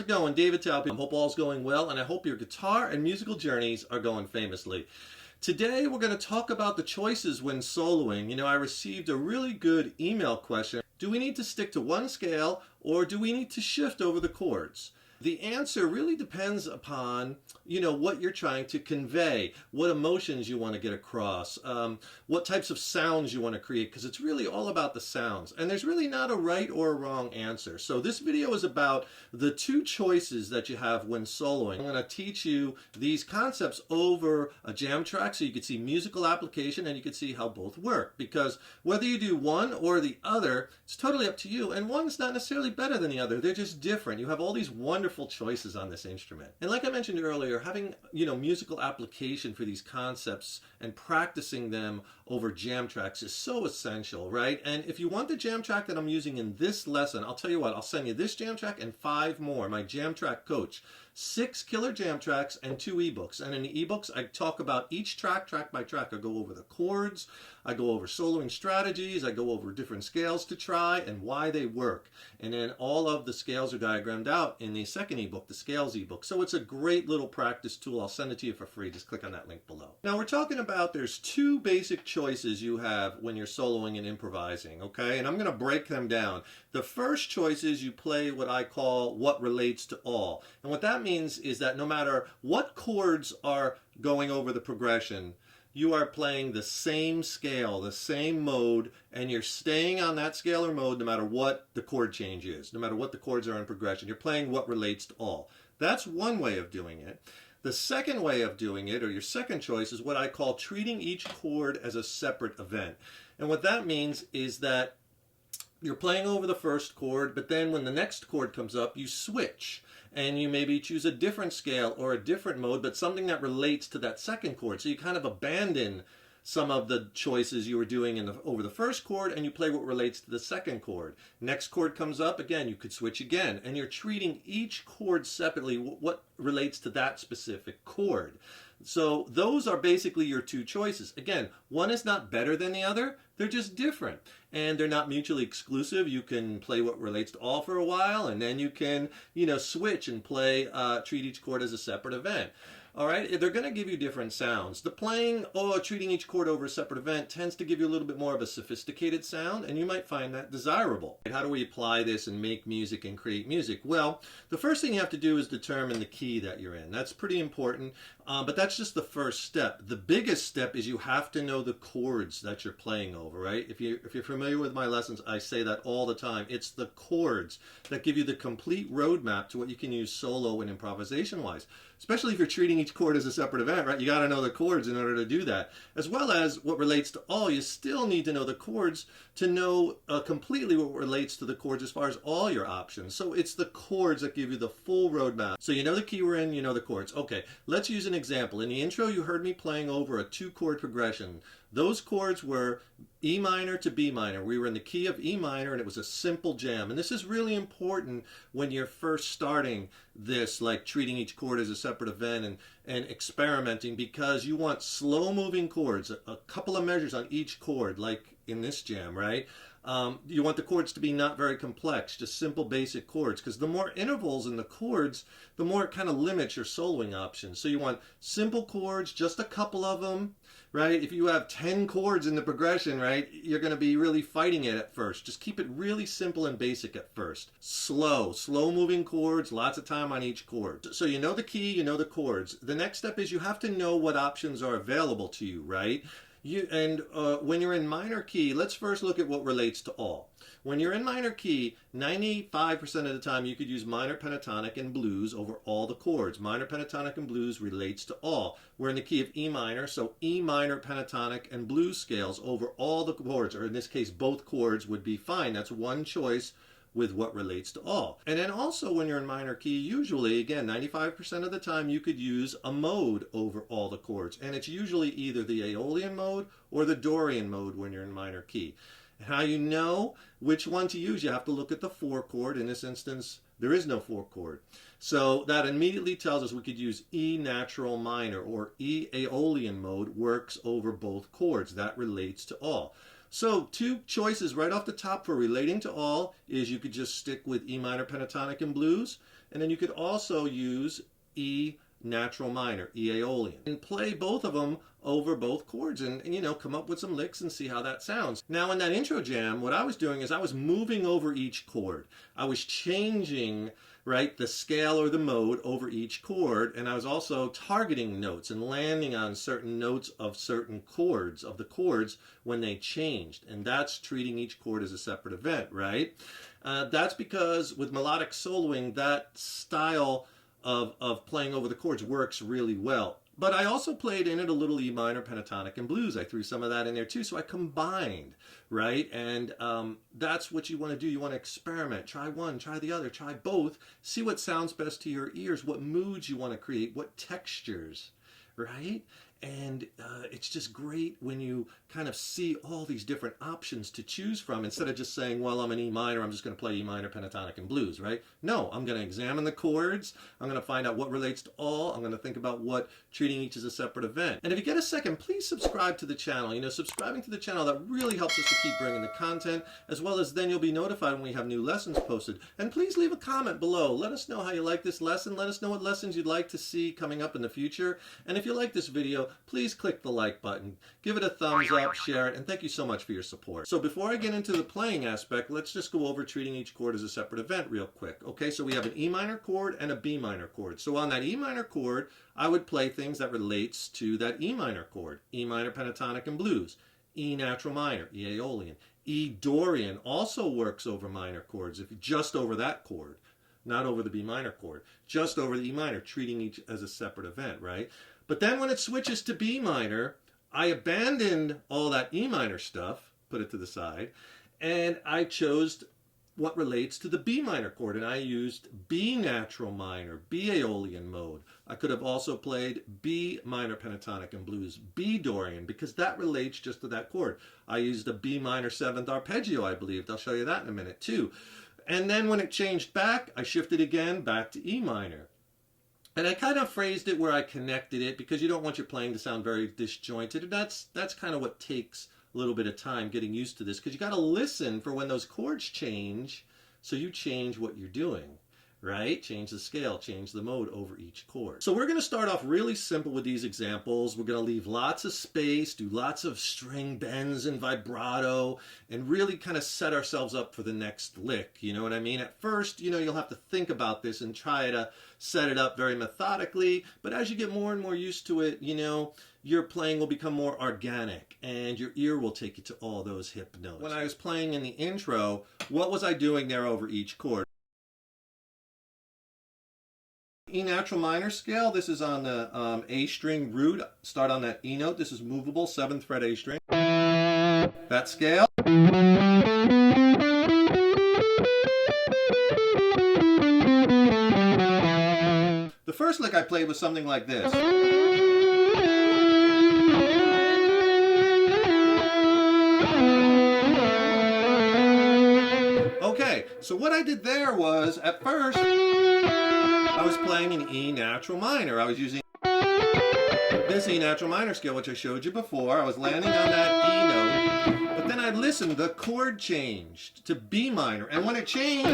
going? David Talpi. I hope all's going well, and I hope your guitar and musical journeys are going famously. Today we're going to talk about the choices when soloing. You know, I received a really good email question. Do we need to stick to one scale, or do we need to shift over the chords? The answer really depends upon, what you're trying to convey, what emotions you want to get across, what types of sounds you want to create, because it's really all about the sounds. And there's really not a right or a wrong answer. So this video is about the two choices that you have when soloing. I'm going to teach you these concepts over a jam track so you can see musical application and you can see how both work. Because whether you do one or the other, it's totally up to you. And one's not necessarily better than the other. They're just different. You have all these wonderful choices on this instrument. And like I mentioned earlier, having musical application for these concepts and practicing them over jam tracks is so essential, right? And if you want the jam track that I'm using in this lesson, I'll tell you what, I'll send you this jam track and 5 more, my jam track coach. 6 killer jam tracks and 2 ebooks. And in the ebooks, I talk about each track by track. I go over the chords, I go over soloing strategies, I go over different scales to try and why they work. And then all of the scales are diagrammed out in the second ebook, the scales ebook. So it's a great little practice tool. I'll send it to you for free. Just click on that link below. Now we're talking about there's 2 basic choices you have when you're soloing and improvising, okay? And I'm going to break them down. The first choice is you play what I call what relates to all. And what that means is that no matter what chords are going over the progression, you are playing the same scale, the same mode, and you're staying on that scale or mode no matter what the chord change is, no matter what the chords are in progression. You're playing what relates to all. That's one way of doing it. The second way of doing it, or your second choice, is what I call treating each chord as a separate event. And what that means is that you're playing over the first chord, but then when the next chord comes up, you switch. And you maybe choose a different scale or a different mode, but something that relates to that second chord. So you kind of abandon some of the choices you were doing over the first chord, and you play what relates to the second chord. Next chord comes up, again, you could switch again. And you're treating each chord separately, what relates to that specific chord. So those are basically your 2 choices. Again, one is not better than the other. They're just different. And they're not mutually exclusive. You can play what relates to all for a while, and then you can, switch and play, treat each chord as a separate event. All right, they're going to give you different sounds. The playing or treating each chord over a separate event tends to give you a little bit more of a sophisticated sound, and you might find that desirable. How do we apply this and make music and create music? Well, the first thing you have to do is determine the key that you're in. That's pretty important, but that's just the first step. The biggest step is you have to know the chords that you're playing over, right? If you're familiar with my lessons, I say that all the time. It's the chords that give you the complete roadmap to what you can use solo and improvisation-wise. Especially if you're treating each chord as a separate event, right? You got to know the chords in order to do that. As well as what relates to all, you still need to know the chords to know completely what relates to the chords as far as all your options. So it's the chords that give you the full roadmap. So you know the key we're in, you know the chords. Okay, let's use an example. In the intro, you heard me playing over a 2-chord progression. Those chords were E minor to B minor. We were in the key of E minor, and it was a simple jam. And this is really important when you're first starting this, like treating each chord as a separate event and experimenting, because you want slow-moving chords, a couple of measures on each chord, like in this jam, right? You want the chords to be not very complex, just simple basic chords, because the more intervals in the chords, the more it kind of limits your soloing options. So you want simple chords, just a couple of them, right? If you have 10 chords in the progression, right, you're going to be really fighting it at first. Just keep it really simple and basic at first. Slow moving chords, lots of time on each chord. So you know the key, you know the chords. The next step is you have to know what options are available to you, right? When you're in minor key, let's first look at what relates to all. When you're in minor key, 95% of the time you could use minor pentatonic and blues over all the chords. Minor pentatonic and blues relates to all. We're in the key of E minor, so E minor pentatonic and blues scales over all the chords, or in this case both chords would be fine. That's one choice with what relates to all. And then also when you're in minor key, usually, again, 95% of the time you could use a mode over all the chords. And it's usually either the Aeolian mode or the Dorian mode when you're in minor key. How you know which one to use, you have to look at the 4 chord. In this instance, there is no 4 chord. So that immediately tells us we could use E natural minor, or E Aeolian mode works over both chords. That relates to all. So two choices right off the top for relating to all is you could just stick with E minor pentatonic and blues, and then you could also use E natural minor, E Aeolian, and play both of them over both chords and you know, come up with some licks and see how that sounds. Now in that intro jam, what I was doing is I was moving over each chord. I was changing, right, the scale or the mode over each chord, and I was also targeting notes and landing on certain notes of certain chords, of the chords when they changed, and that's treating each chord as a separate event, right? That's because with melodic soloing, that style of playing over the chords works really well. But I also played in it a little E minor pentatonic and blues. I threw some of that in there too, so I combined, right? And that's what you want to do. You want to experiment. Try one, try the other, try both. See what sounds best to your ears, what moods you want to create, what textures, right? And it's just great when you kind of see all these different options to choose from instead of just saying, well, I'm an E minor, I'm just going to play E minor pentatonic and blues, right? No, I'm going to examine the chords. I'm going to find out what relates to all. I'm going to think about what treating each as a separate event. And if you get a second, please subscribe to the channel. You know, subscribing to the channel, that really helps us to keep bringing the content, as well as then you'll be notified when we have new lessons posted. And please leave a comment below. Let us know how you like this lesson. Let us know what lessons you'd like to see coming up in the future. And if you like this video, please click the like button, give it a thumbs up, share it, and thank you so much for your support. So before I get into the playing aspect, let's just go over treating each chord as a separate event real quick. Okay, so we have an E minor chord and a B minor chord. So on that E minor chord, I would play things that relates to that E minor chord. E minor pentatonic and blues, E natural minor, E Aeolian. E Dorian also works over minor chords, if just over that chord. Not over the B minor chord, just over the E minor, treating each as a separate event, right? But then when it switches to B minor, I abandoned all that E minor stuff, put it to the side, and I chose what relates to the B minor chord, and I used B natural minor, B Aeolian mode. I could have also played B minor pentatonic and blues, B Dorian, because that relates just to that chord. I used a B minor 7th arpeggio, I believe. I'll show you that in a minute too. And then when it changed back, I shifted again back to E minor. And I kind of phrased it where I connected it because you don't want your playing to sound very disjointed. And that's kind of what takes a little bit of time getting used to this, because you got to listen for when those chords change, so you change what you're doing, right? Change the scale, change the mode over each chord. So we're going to start off really simple with these examples. We're going to leave lots of space, do lots of string bends and vibrato, and really kind of set ourselves up for the next lick. You know what I mean? At first, you know, you'll have to think about this and try to set it up very methodically, but as you get more and more used to it, you know, your playing will become more organic and your ear will take you to all those hip notes. When I was playing in the intro, what was I doing there over each chord? E natural minor scale, this is on the A string root. Start on that E note. This is movable, 7th fret A string. That scale. The first lick I played was something like this. Okay, so what I did there was, at first, I was playing an E natural minor. I was using this E natural minor scale, which I showed you before. I was landing on that E note, but then I listened, the chord changed to B minor, and when it changed,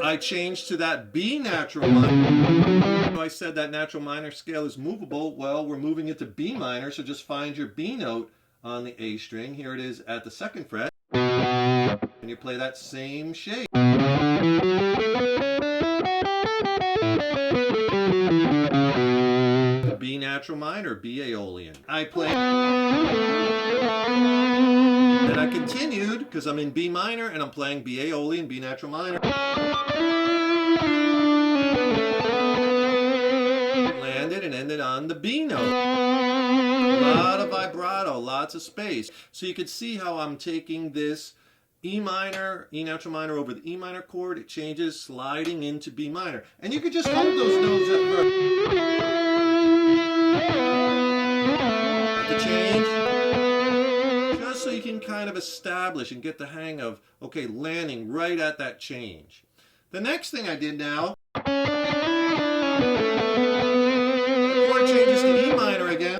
I changed to that B natural minor. I said that natural minor scale is movable. Well, we're moving it to B minor, so just find your B note on the A string. Here it is at the 2nd fret, and you play that same shape. B natural minor, B Aeolian. I played, and I continued because I'm in B minor and I'm playing B Aeolian, B natural minor. Landed and ended on the B note. A lot of vibrato, lots of space. So you can see how I'm taking this E minor, E natural minor over the E minor chord. It changes, sliding into B minor. And you could just hold those notes at first. The change, just so you can kind of establish and get the hang of, okay, landing right at that change. The next thing I did now, the chord changes to E minor again.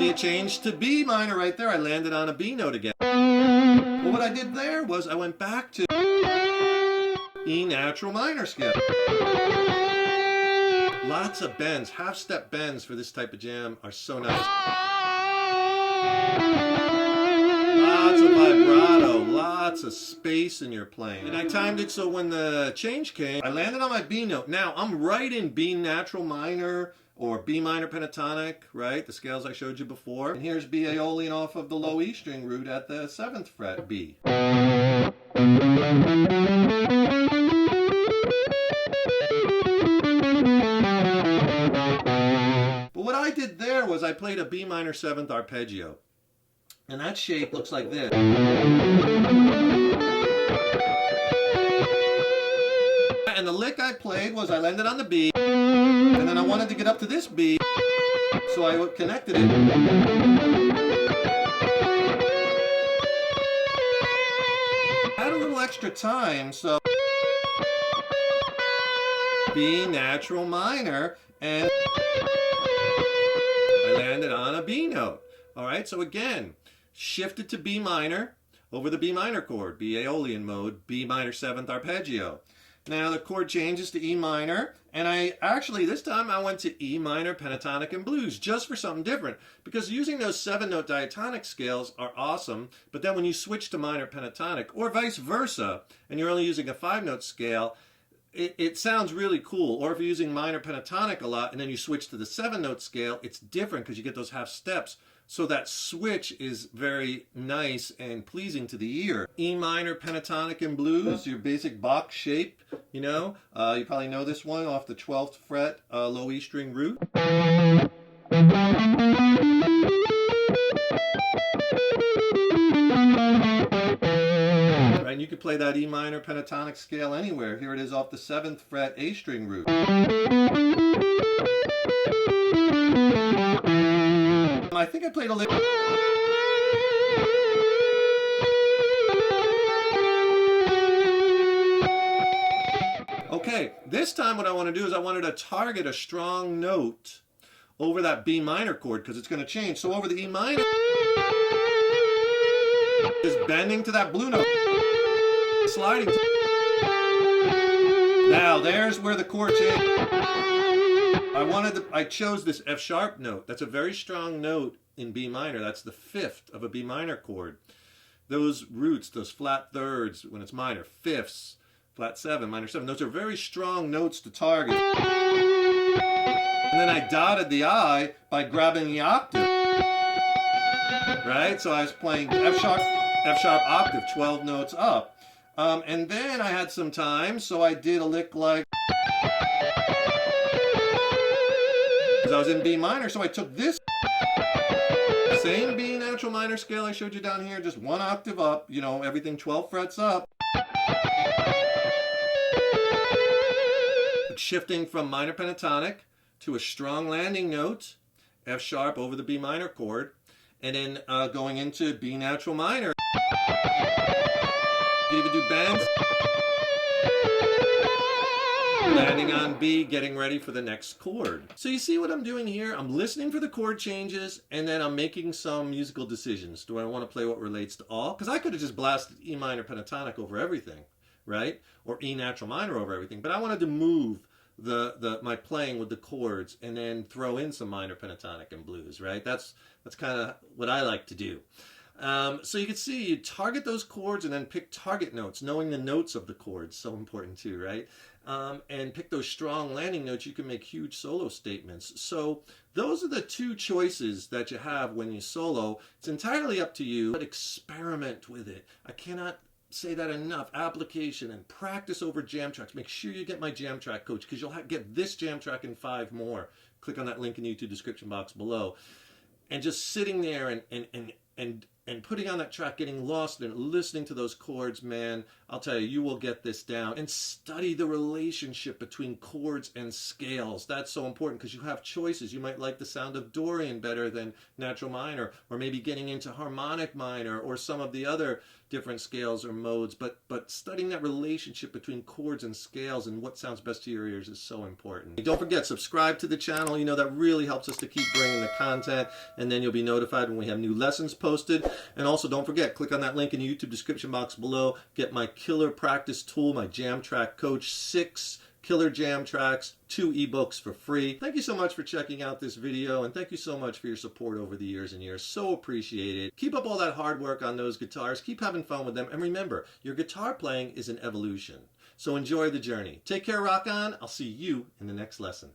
See, it changed to B minor right there. I landed on a B note again. Well, what I did there was I went back to E natural minor scale. Lots of bends, half-step bends for this type of jam are so nice. Lots of vibrato, lots of space in your playing. And I timed it so when the change came, I landed on my B note. Now, I'm right in B natural minor or B minor pentatonic, right? The scales I showed you before. And here's B Aeolian off of the low E string root at the 7th fret B. But what I did there was I played a B minor 7th arpeggio. And that shape looks like this. And the lick I played was I landed on the B, and then I wanted to get up to this B, so I connected it. I had a little extra time, so B natural minor, and I landed on a B note. All right, so again, shifted to B minor over the B minor chord, B Aeolian mode, B minor 7th arpeggio. Now the chord changes to E minor, and this time I went to E minor pentatonic and blues just for something different, because using those 7-note diatonic scales are awesome, but then when you switch to minor pentatonic, or vice versa, and you're only using a 5-note scale, it sounds really cool. Or if you're using minor pentatonic a lot and then you switch to the 7-note scale, it's different because you get those half steps. So that switch is very nice and pleasing to the ear. E minor pentatonic and blues, your basic box shape, you know. You probably know this one off the 12th fret low E string root. Right, and you could play that E minor pentatonic scale anywhere. Here it is off the 7th fret A string root. I think I played a little. Okay, this time what I want to do is I wanted to target a strong note over that B minor chord because it's going to change. So over the E minor is bending to that blue note, sliding. Now there's where the chord changes. I chose this F sharp note. That's a very strong note in B minor. That's the 5th of a B minor chord. Those roots, those flat thirds when it's minor, 5ths, flat 7, minor 7, those are very strong notes to target. And then I dotted the I by grabbing the octave. Right? So I was playing F sharp octave, 12 notes up. And then I had some time, so I did a lick like. I was in B minor, so I took this same B natural minor scale I showed you down here, just 1 octave up, you know, everything 12 frets up. Shifting from minor pentatonic to a strong landing note, F sharp over the B minor chord, and then going into B natural minor. You even do bends. Landing on B, getting ready for the next chord. So you see what I'm doing here? I'm listening for the chord changes, and then I'm making some musical decisions. Do I want to play what relates to all? Because I could have just blasted E minor pentatonic over everything, right? Or E natural minor over everything. But I wanted to move my playing with the chords and then throw in some minor pentatonic and blues, right? That's kind of what I like to do. So you can see you target those chords and then pick target notes. Knowing the notes of the chords, so important too, right? And pick those strong landing notes. You can make huge solo statements. So those are the two choices that you have when you solo. It's entirely up to you, but experiment with it. I cannot say that enough. Application and practice over jam tracks. Make sure you get my jam track coach because you'll get this jam track and 5 more. Click on that link in the YouTube description box below. And just sitting there and and putting on that track, getting lost in it, listening to those chords, man, I'll tell you, you will get this down. And study the relationship between chords and scales. That's so important because you have choices. You might like the sound of Dorian better than natural minor, or maybe getting into harmonic minor or some of the other different scales or modes. But studying that relationship between chords and scales and what sounds best to your ears is so important. Don't forget, subscribe to the channel. You know, that really helps us to keep bringing the content, and then you'll be notified when we have new lessons posted. And also, don't forget, click on that link in the YouTube description box below. Get my killer practice tool, my Jam Track Coach, 6 killer jam tracks, 2 ebooks for free. Thank you so much for checking out this video, and thank you so much for your support over the years and years. So appreciated. Keep up all that hard work on those guitars. Keep having fun with them. And remember, your guitar playing is an evolution. So enjoy the journey. Take care, rock on. I'll see you in the next lesson.